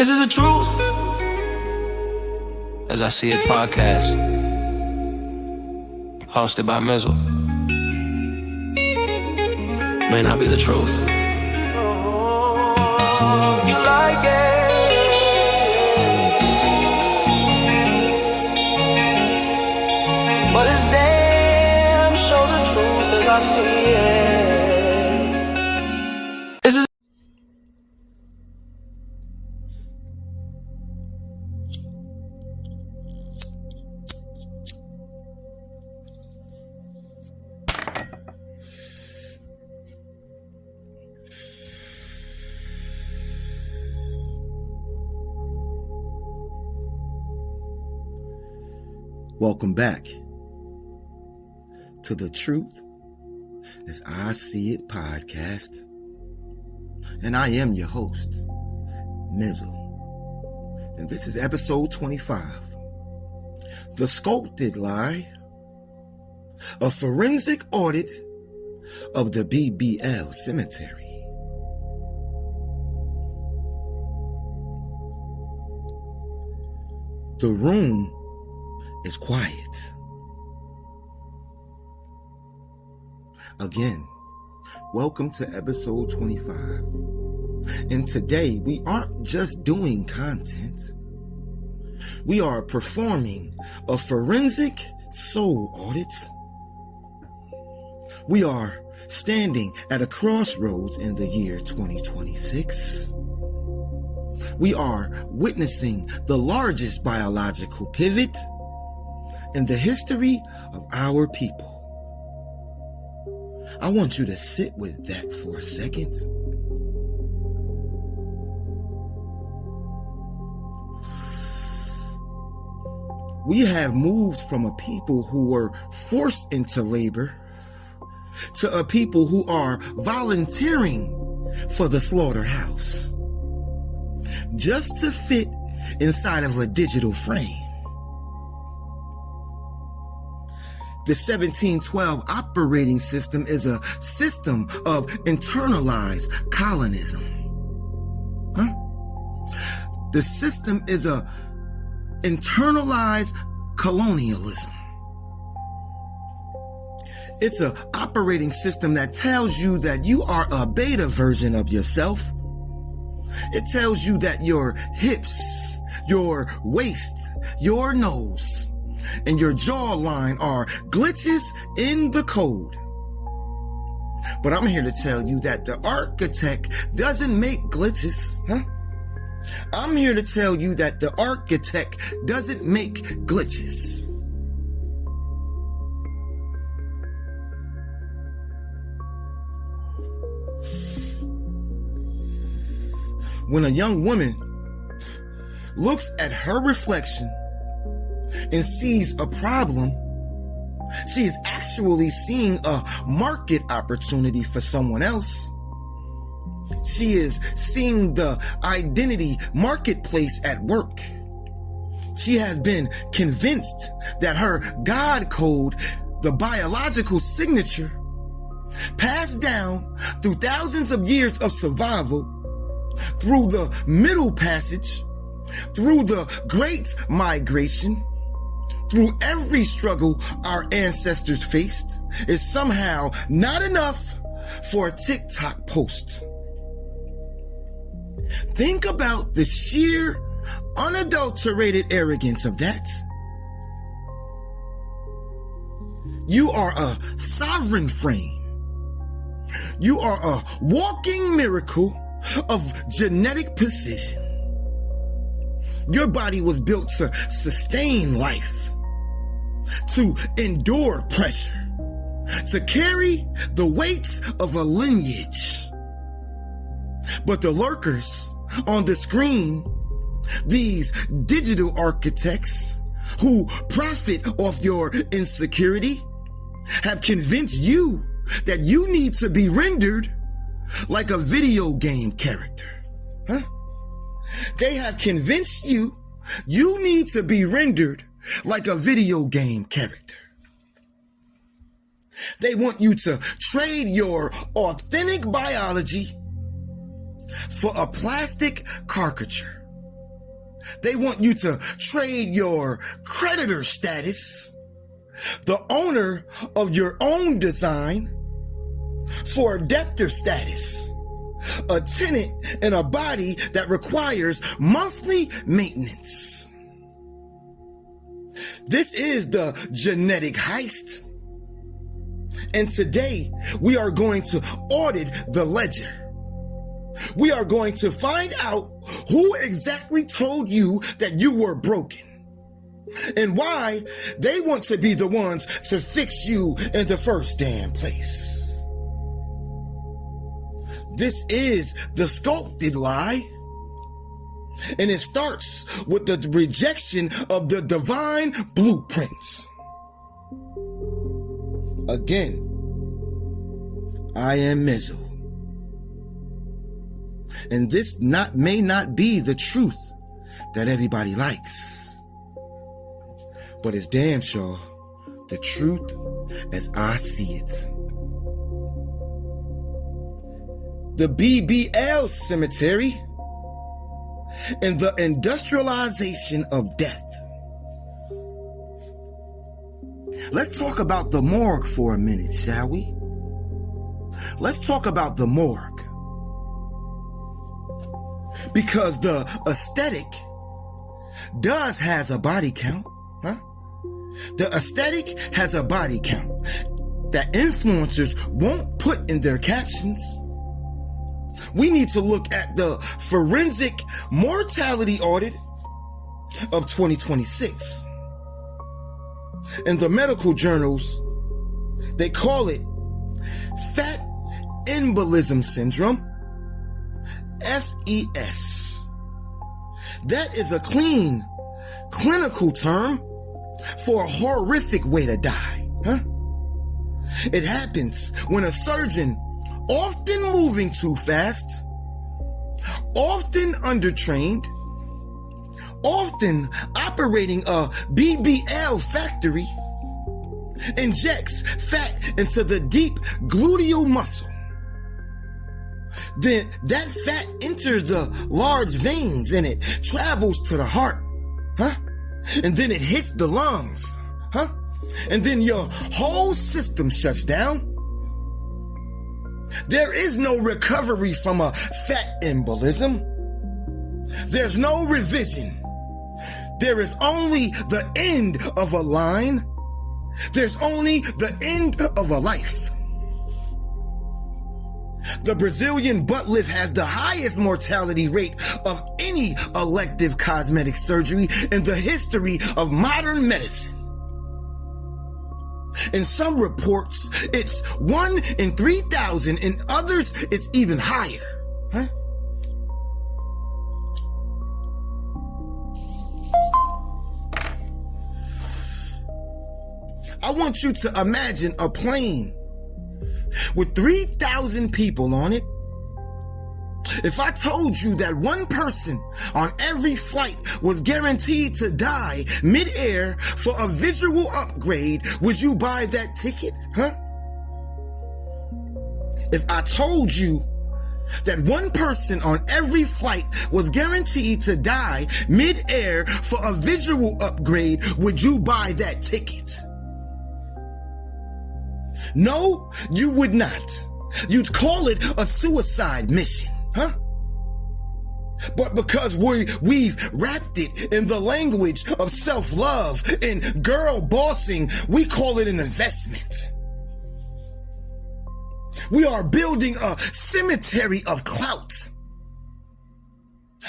This is the truth. As I See It podcast, hosted by Mizal. May not be the truth. You like it, but it's damn sure the truth as I see it. This is Welcome back to the Truth as I See It podcast. And I am your host, Mizal. And this is episode 25. The Sculpted Lie, a forensic audit of the BBL Cemetery. The room is quiet. Again, welcome to episode 25. And today we aren't just doing content. We are performing a forensic soul audit. We are standing at a crossroads in the year 2026. We are witnessing the largest biological pivot in the history of our people. I want you to sit with that for a second. We have moved from a people who were forced into labor to a people who are volunteering for the slaughterhouse just to fit inside of a digital frame. The 1712 operating system is a system of internalized colonism. The system is a internalized colonialism. It's an operating system that tells you that you are a beta version of yourself. It tells you that your hips, your waist, your nose, and your jawline are glitches in the code. But I'm here to tell you that the architect doesn't make glitches, I'm here to tell you that the architect doesn't make glitches. When a young woman looks at her reflection and sees a problem, she is actually seeing a market opportunity for someone else. She is seeing the identity marketplace at work. She has been convinced that her God code, the biological signature, passed down through thousands of years of survival, through the Middle Passage, through the Great Migration, through every struggle our ancestors faced, is somehow not enough for a TikTok post. Think about the sheer, unadulterated arrogance of that. You are a sovereign frame. You are a walking miracle of genetic precision. Your body was built to sustain life, to endure pressure, to carry the weight of a lineage. But the lurkers on the screen, these digital architects who profit off your insecurity, have convinced you that you need to be rendered like a video game character. They have convinced you need to be rendered like a video game character. They want you to trade your authentic biology for a plastic caricature. They want you to trade your creditor status, the owner of your own design, for a debtor status, a tenant in a body that requires monthly maintenance. This is the genetic heist. And today we are going to audit the ledger. We are going to find out who exactly told you that you were broken and why they want to be the ones to fix you in the first damn place. This is the Sculpted Lie, and it starts with the rejection of the divine blueprints. Again, I am Mizal, and this may not be the truth that everybody likes, but it's damn sure the truth as I see it. The BBL Cemetery and the industrialization of death. Let's talk about the morgue for a minute, shall we? Let's talk about the morgue. Because the aesthetic does has a body count, huh? The aesthetic has a body count that influencers won't put in their captions. We need to look at the forensic mortality audit of 2026. In the medical journals, they call it Fat Embolism Syndrome, FES. That is a clean, clinical term for a horrific way to die, huh? It happens when a surgeon, often moving too fast, often undertrained, often operating a BBL factory, injects fat into the deep gluteal muscle. Then that fat enters the large veins and it travels to the heart, huh? And then it hits the lungs, huh? And then your whole system shuts down. There is no recovery from a fat embolism. There's no revision. There is only the end of a line. There's only the end of a life. The Brazilian butt lift has the highest mortality rate of any elective cosmetic surgery in the history of modern medicine. In some reports, it's 1 in 3,000. In others, it's even higher. Huh? I want you to imagine a plane with 3,000 people on it. If I told you that one person on every flight was guaranteed to die mid-air for a visual upgrade, would you buy that ticket, huh? If I told you that one person on every flight was guaranteed to die mid-air for a visual upgrade, would you buy that ticket? No, you would not. You'd call it a suicide mission, huh? But because we've wrapped it in the language of self-love and girl bossing, we call it an investment. We are building a cemetery of clout.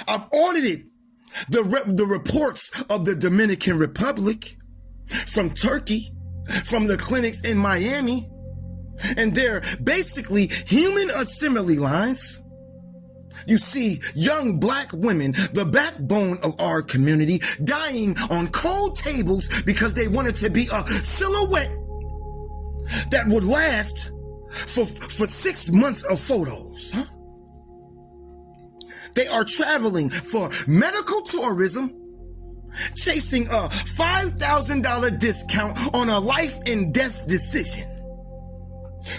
I've audited the reports of the Dominican Republic, from Turkey, from the clinics in Miami, and they're basically human assembly lines. You see young black women, the backbone of our community, dying on cold tables because they wanted to be a silhouette that would last for 6 months of photos, huh? They are traveling for medical tourism, chasing a $5,000 discount on a life and death decision.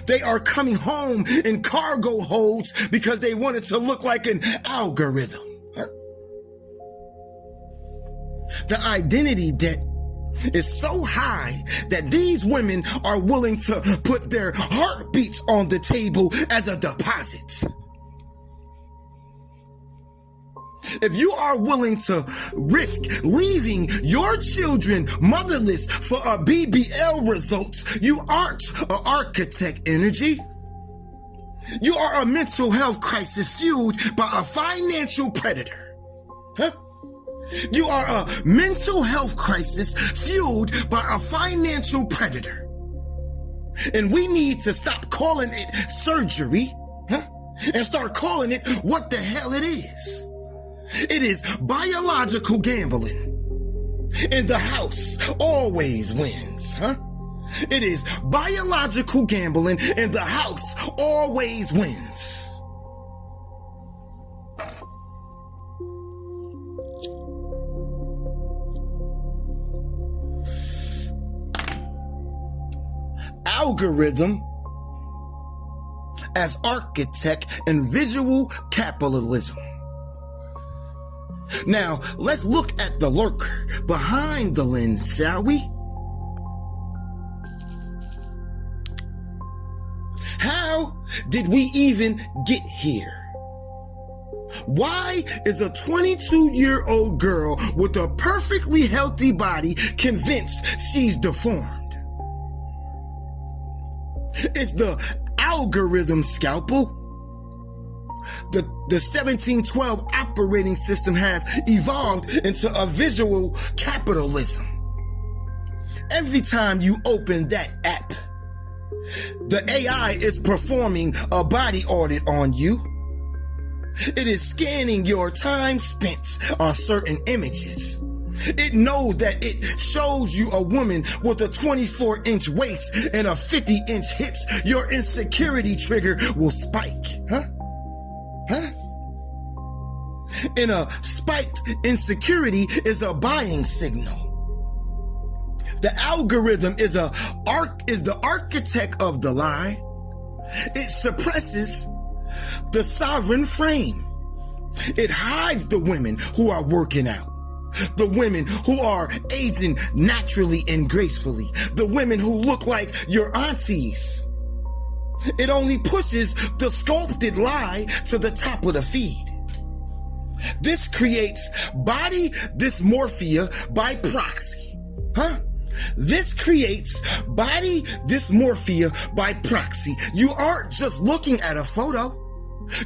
They are coming home in cargo holds because they wanted to look like an algorithm. Huh? The identity debt is so high that these women are willing to put their heartbeats on the table as a deposit. If you are willing to risk leaving your children motherless for a BBL result, you aren't an architect energy. You are a mental health crisis fueled by a financial predator. Huh? You are a mental health crisis fueled by a financial predator. And we need to stop calling it surgery, and start calling it what the hell it is. It is biological gambling. And the house always wins, It is biological gambling and the house always wins. Algorithm as architect and visual capitalism. Now, let's look at the lurker behind the lens, shall we? How did we even get here? Why is a 22-year-old girl with a perfectly healthy body convinced she's deformed? It's the algorithm, Scalpel. The 1712 operating system has evolved into a visual capitalism. Every time you open that app, the AI is performing a body audit on you. It is scanning your time spent on certain images. It knows that it shows you a woman with a 24-inch waist and a 50-inch hips. Your insecurity trigger will spike. And a spiked insecurity is a buying signal. The algorithm is the architect of the lie. It suppresses the sovereign frame. It hides the women who are working out, the women who are aging naturally and gracefully, the women who look like your aunties. It only pushes the sculpted lie to the top of the feed. This creates body dysmorphia by proxy. This creates body dysmorphia by proxy. You aren't just looking at a photo.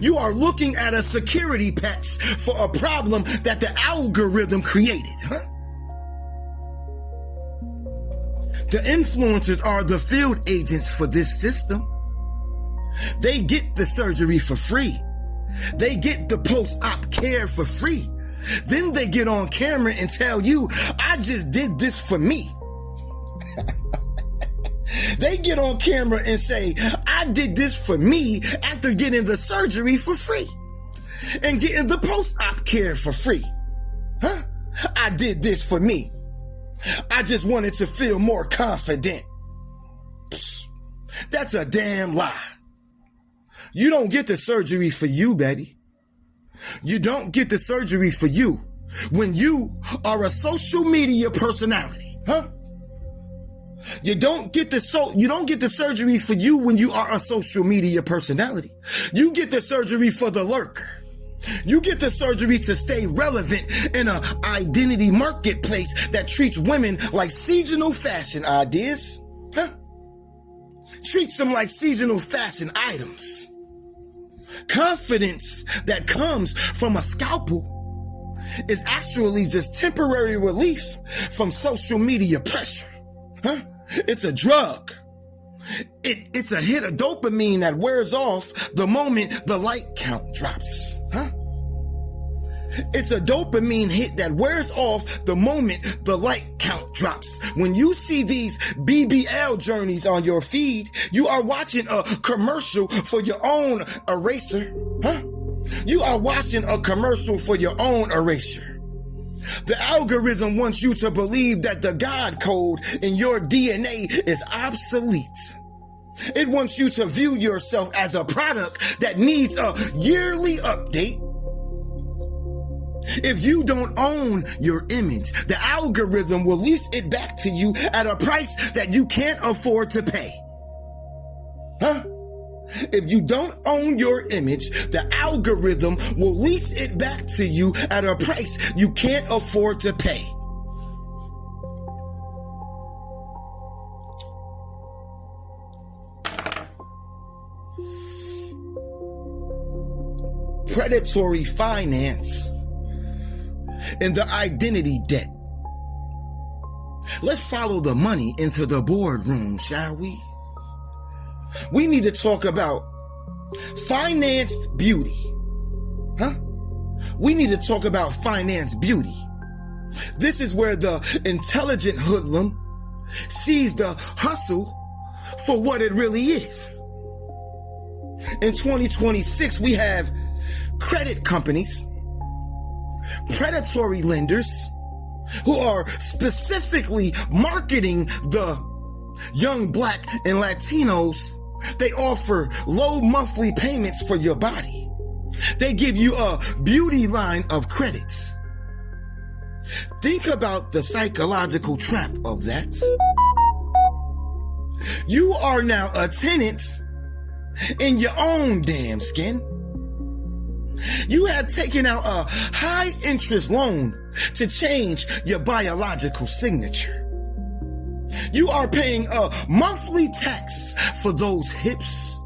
You are looking at a security patch for a problem that the algorithm created. The influencers are the field agents for this system. They get the surgery for free. They get the post-op care for free. Then they get on camera and tell you, I just did this for me. They get on camera and say, I did this for me after getting the surgery for free and getting the post-op care for free. I did this for me. I just wanted to feel more confident. Psst, that's a damn lie. You don't get the surgery for you, baby. You don't get the surgery for you when you are a social media personality, You don't get the surgery for you when you are a social media personality. You get the surgery for the lurker. You get the surgery to stay relevant in an identity marketplace that treats women like seasonal fashion ideas. Treats them like seasonal fashion items. Confidence that comes from a scalpel is actually just temporary relief from social media pressure. It's a drug. It's a hit of dopamine that wears off the moment the like count drops. It's a dopamine hit that wears off the moment the like count drops. When you see these BBL journeys on your feed, you are watching a commercial for your own eraser. You are watching a commercial for your own erasure. The algorithm wants you to believe that the God code in your DNA is obsolete. It wants you to view yourself as a product that needs a yearly update. If you don't own your image, the algorithm will lease it back to you at a price that you can't afford to pay. Huh? If you don't own your image, the algorithm will lease it back to you at a price you can't afford to pay. Predatory finance and the identity debt. Let's follow the money into the boardroom, shall we? We need to talk about financed beauty. Huh? We need to talk about finance beauty. This is where the intelligent hoodlum sees the hustle for what it really is. In 2026, we have credit companies, predatory lenders who are specifically marketing the young Black and Latinos. They offer low monthly payments for your body. They give you a beauty line of credits. Think about the psychological trap of that. You are now a tenant in your own damn skin. You have taken out a high interest loan to change your biological signature. You are paying a monthly tax for those hips.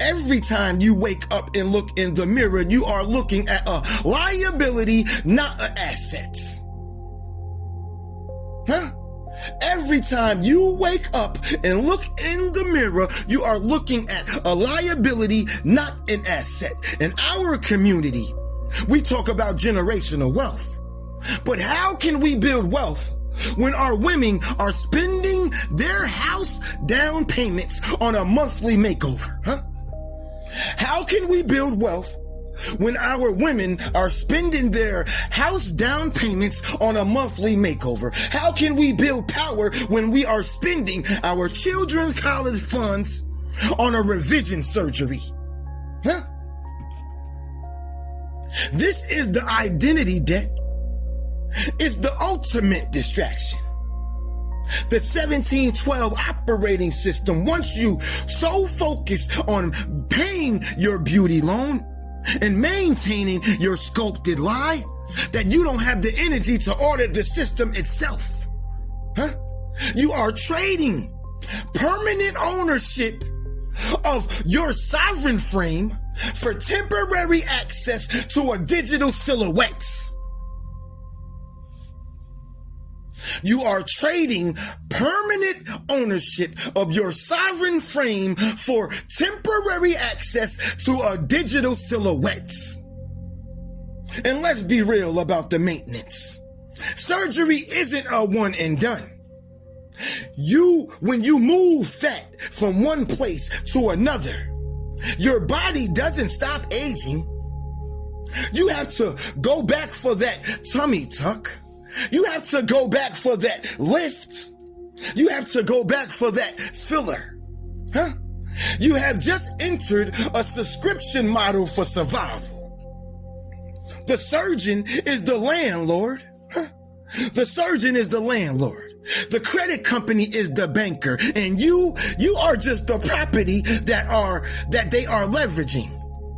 Every time you wake up and look in the mirror, you are looking at a liability, not an asset. Huh? Every time you wake up and look in the mirror, you are looking at a liability, not an asset. In our community, we talk about generational wealth. But how can we build wealth when our women are spending their house down payments on a monthly makeover? Huh? How can we build wealth when our women are spending their house down payments on a monthly makeover? How can we build power when we are spending our children's college funds on a revision surgery? Huh? This is the identity debt. It's the ultimate distraction. The 1712 operating system wants you so focused on paying your beauty loan and maintaining your sculpted lie that you don't have the energy to audit the system itself. Huh? You are trading permanent ownership of your sovereign frame for temporary access to a digital silhouette. You are trading permanent ownership of your sovereign frame for temporary access to a digital silhouette. And let's be real about the maintenance. Surgery isn't a one and done. When you move fat from one place to another, your body doesn't stop aging. You have to go back for that tummy tuck. You have to go back for that lift. You have to go back for that filler. Huh? You have just entered a subscription model for survival. The surgeon is the landlord. Huh? The surgeon is the landlord. The credit company is the banker, and you are just the property that they are leveraging.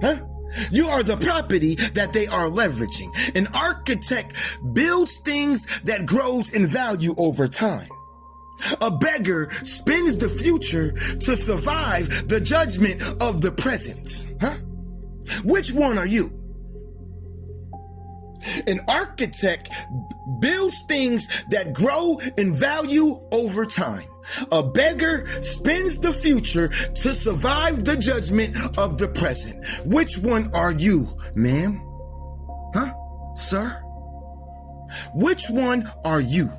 Huh? You are the property that they are leveraging. An architect builds things that grows in value over time. A beggar spends the future to survive the judgment of the present. Huh? Which one are you? An architect builds things that grow in value over time. A beggar spends the future to survive the judgment of the present. Which one are you, ma'am? Huh? Sir? Which one are you?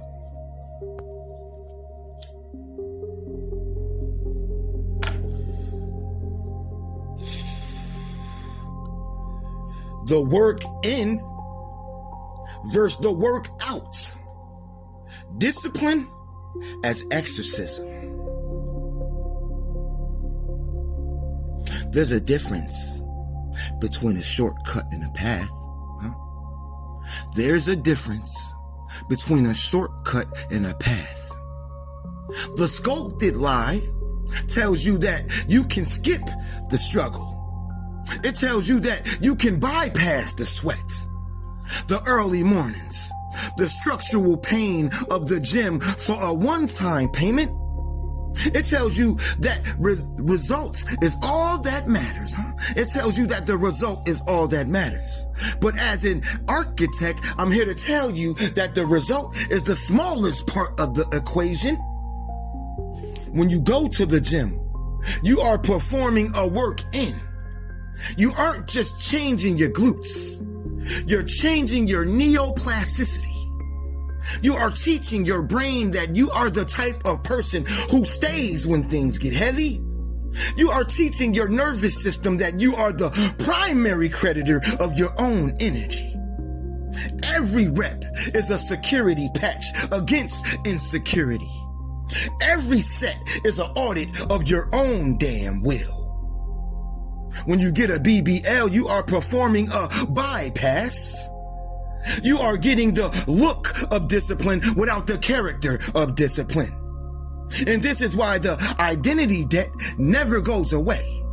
The work in versus the work out. Discipline as exorcism. There's a difference between a shortcut and a path. Huh? There's a difference between a shortcut and a path. The Sculpted Lie tells you that you can skip the struggle. It tells you that you can bypass the sweat, the early mornings, the structural pain of the gym for a one-time payment. It tells you that results is all that matters. It tells you that the result is all that matters. But as an architect, I'm here to tell you that the result is the smallest part of the equation. When you go to the gym, you are performing a work in. You aren't just changing your glutes. You're changing your neoplasticity. You are teaching your brain that you are the type of person who stays when things get heavy. You are teaching your nervous system that you are the primary creditor of your own energy. Every rep is a security patch against insecurity. Every set is an audit of your own damn will. When you get a BBL, you are performing a bypass. You are getting the look of discipline without the character of discipline. And this is why the identity debt never goes away.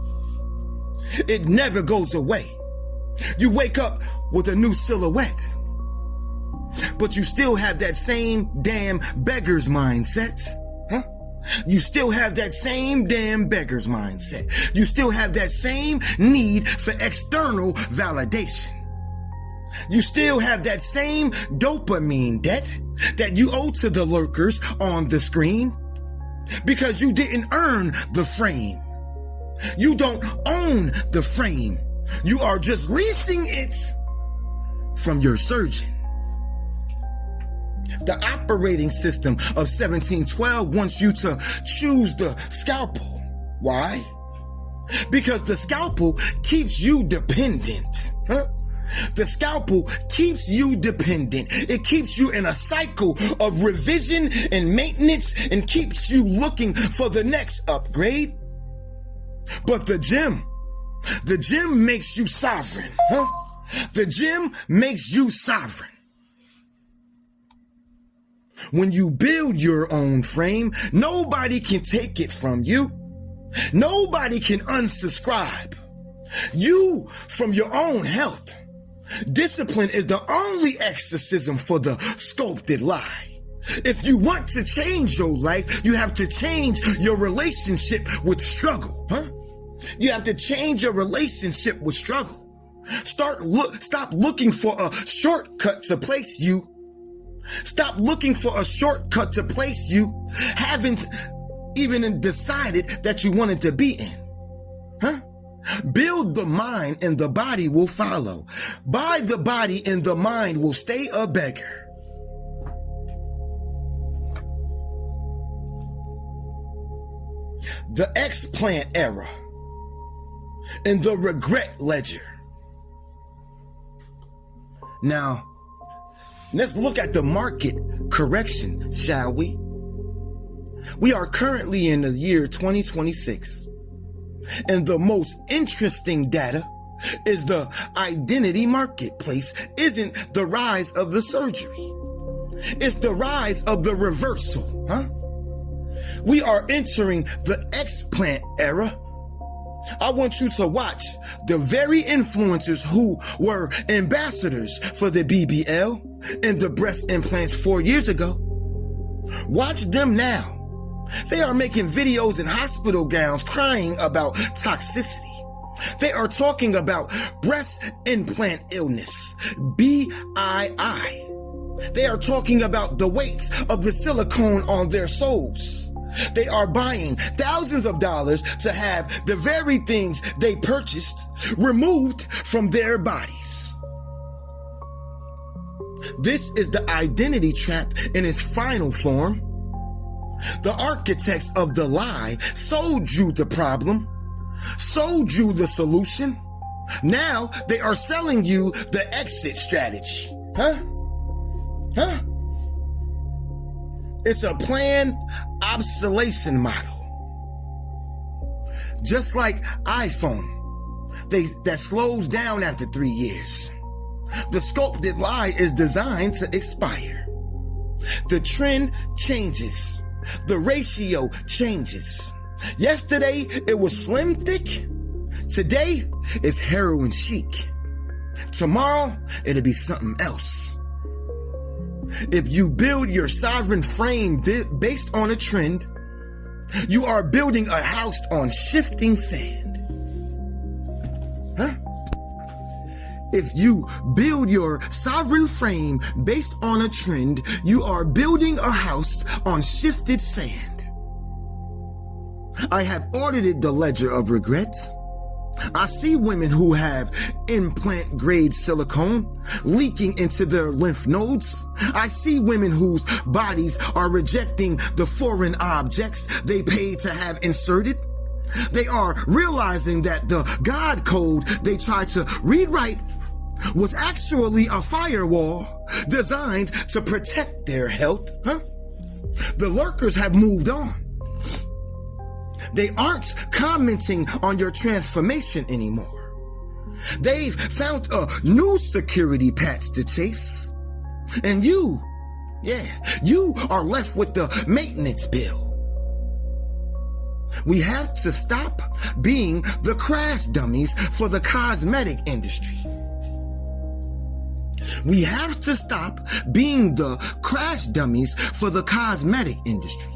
It never goes away. You wake up with a new silhouette, but you still have that same damn beggar's mindset. You still have that same damn beggar's mindset. You still have that same need for external validation. You still have that same dopamine debt that you owe to the lurkers on the screen because you didn't earn the frame. You don't own the frame. You are just leasing it from your surgeon. The operating system of 1712 wants you to choose the scalpel. Why? Because the scalpel keeps you dependent. The scalpel keeps you dependent. It keeps you in a cycle of revision and maintenance and keeps you looking for the next upgrade. But the gym makes you sovereign. The gym makes you sovereign. When you build your own frame, nobody can take it from you. Nobody can unsubscribe you from your own health. Discipline is the only exorcism for the sculpted lie. If you want to change your life, you have to change your relationship with struggle. You have to change your relationship with struggle. Stop looking for a shortcut to place you. Stop looking for a shortcut to place you haven't even decided that you wanted to be in. Build the mind and the body will follow. Buy the body and the mind will stay a beggar. The Explant Era and the regret ledger. Now, let's look at the market correction, shall we? We are currently in the year 2026, and the most interesting data is the identity marketplace isn't the rise of the surgery. It's the rise of the reversal, We are entering the explant era. I want you to watch the very influencers who were ambassadors for the BBL and the breast implants 4 years ago. Watch them now. They are making videos in hospital gowns crying about toxicity. They are talking about breast implant illness, BII. They are talking about the weight of the silicone on their soles. They are buying thousands of dollars to have the very things they purchased removed from their bodies. This is the identity trap in its final form. The architects of the lie sold you the problem, sold you the solution. Now they are selling you the exit strategy. It's a planned obsolescence model. Just like iPhone, that slows down after 3 years. The sculpted lie is designed to expire. The trend changes. The ratio changes. Yesterday, it was slim thick. Today, it's heroin chic. Tomorrow, it'll be something else. If you build your sovereign frame based on a trend, you are building a house on shifting sand. Huh? If you build your sovereign frame based on a trend, you are building a house on shifted sand. I have audited the ledger of regrets. I see women who have implant grade silicone leaking into their lymph nodes. I see women whose bodies are rejecting the foreign objects they paid to have inserted. They are realizing that the God code they tried to rewrite was actually a firewall designed to protect their health. The lurkers have moved on. They aren't commenting on your transformation anymore. They've found a new security patch to chase. And you are left with the maintenance bill. We have to stop being the crash dummies for the cosmetic industry. We have to stop being the crash dummies for the cosmetic industry.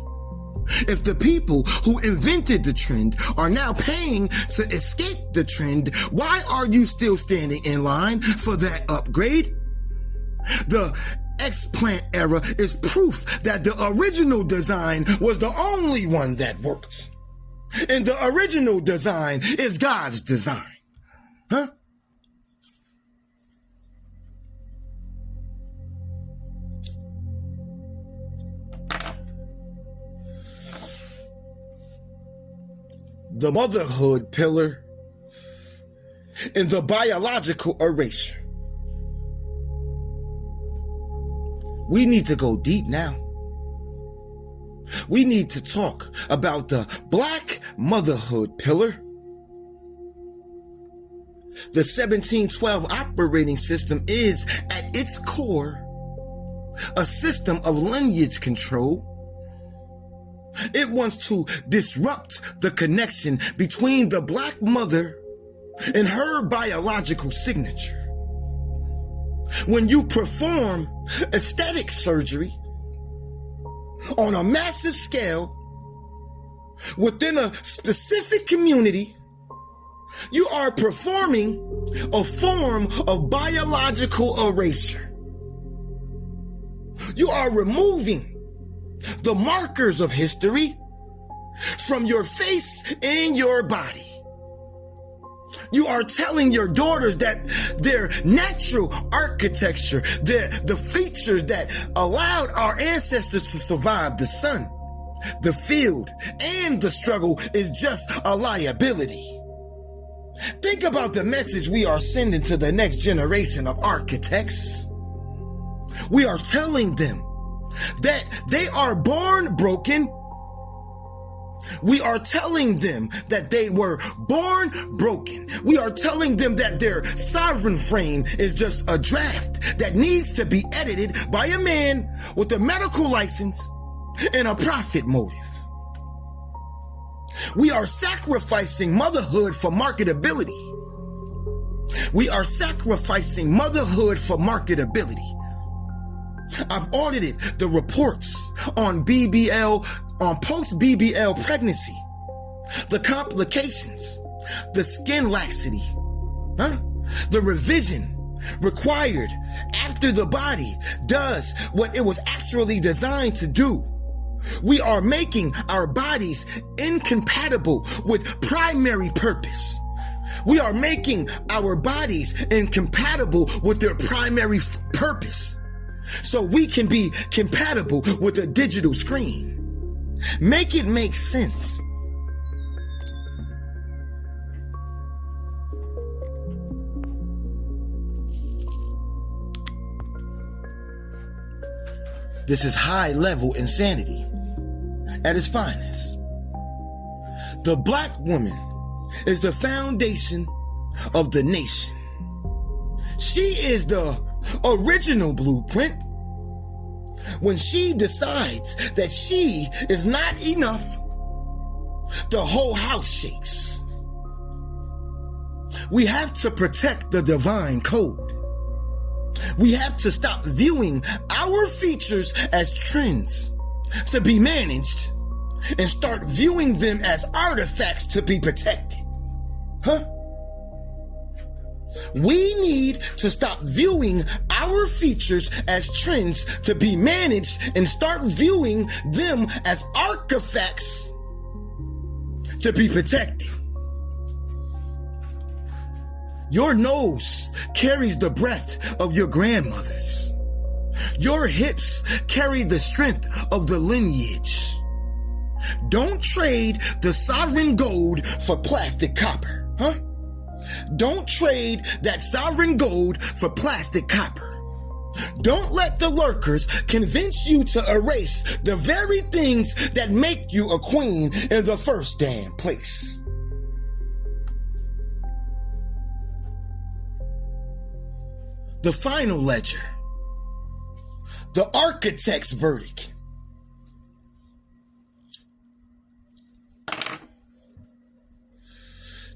If the people who invented the trend are now paying to escape the trend, why are you still standing in line for that upgrade? The Explant Era is proof that the original design was the only one that worked. And the original design is God's design. Huh? The motherhood pillar and the biological erasure. We need to go deep now. We need to talk about the Black motherhood pillar. The 1712 operating system is, at its core, a system of lineage control. It wants to disrupt the connection between the Black mother and her biological signature. When you perform aesthetic surgery on a massive scale within a specific community, you are performing a form of biological erasure. You are removing the markers of history from your face and your body. You are telling your daughters that their natural architecture, the features that allowed our ancestors to survive the sun, the field, and the struggle is just a liability. Think about the message we are sending to the next generation of architects. We are telling them that they are born broken. We are telling them that they were born broken. We are telling them that their sovereign frame is just a draft that needs to be edited by a man with a medical license and a profit motive. We are sacrificing motherhood for marketability. We are sacrificing motherhood for marketability. I've audited the reports on BBL, on post-BBL pregnancy, the complications, the skin laxity, the revision required after the body does what it was actually designed to do. We are making our bodies incompatible with primary purpose. We are making our bodies incompatible with their primary purpose, so we can be compatible with a digital screen. Make it make sense. This is high-level insanity at its finest. The Black woman is the foundation of the nation. She is the original blueprint. When she decides that she is not enough, the whole house shakes. We have to protect the divine code. We have to stop viewing our features as trends to be managed and start viewing them as artifacts to be protected. We need to stop viewing our features as trends to be managed and start viewing them as artifacts to be protected. Your nose carries the breath of your grandmothers. Your hips carry the strength of the lineage. Don't trade the sovereign gold for plastic copper, Don't trade that sovereign gold for plastic copper. Don't let the lurkers convince you to erase the very things that make you a queen in the first damn place. The final ledger. The architect's verdict.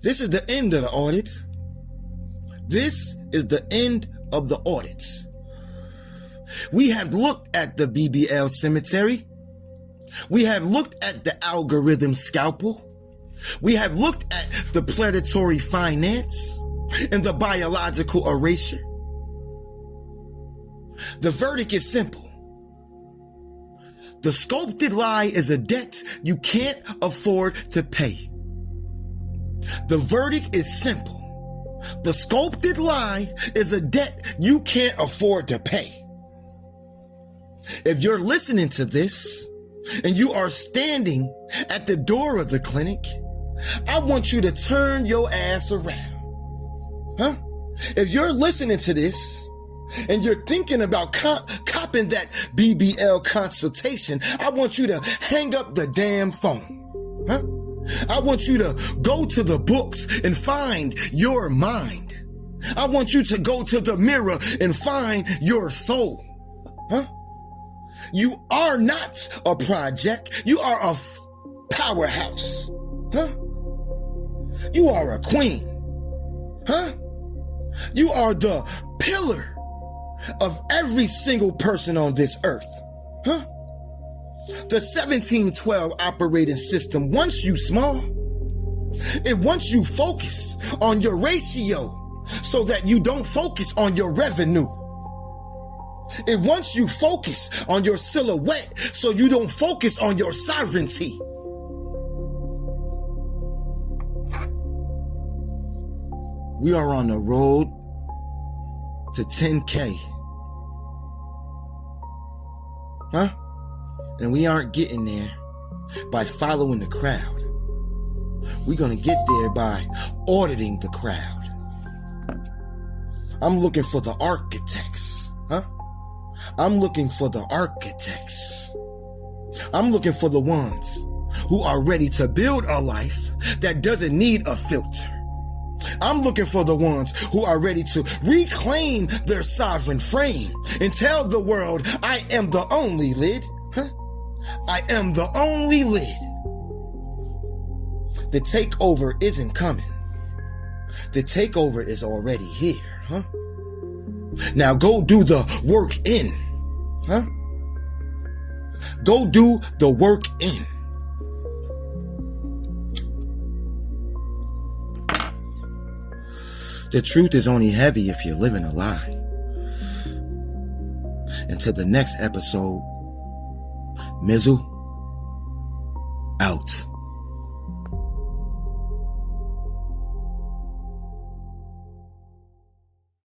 This is the end of the audit. This is the end of the audit. We have looked at the BBL Cemetery. We have looked at the algorithm Scalpel. We have looked at the predatory finance and the biological erasure. The verdict is simple. The sculpted lie is a debt you can't afford to pay. The verdict is simple. The sculpted lie is a debt you can't afford to pay. If you're listening to this and you are standing at the door of the clinic, I want you to turn your ass around. If you're listening to this and you're thinking about copping that BBL consultation, I want you to hang up the damn phone. I want you to go to the books and find your mind. I want you to go to the mirror and find your soul. You are not a project. You are a powerhouse. You are a queen. You are the pillar of every single person on this earth. The 1712 operating system wants you small. It wants you focus on your ratio so that you don't focus on your revenue. It wants you focus on your silhouette so you don't focus on your sovereignty. We are on the road to 10K. And we aren't getting there by following the crowd. We're going to get there by auditing the crowd. I'm looking for the architects. I'm looking for the architects. I'm looking for the ones who are ready to build a life that doesn't need a filter. I'm looking for the ones who are ready to reclaim their sovereign frame and tell the world, I am the only lid. I am the only lid. The takeover isn't coming. The takeover is already here, Now go do the work in, Go do the work in. The truth is only heavy if you're living a lie. Until the next episode, Mizal out.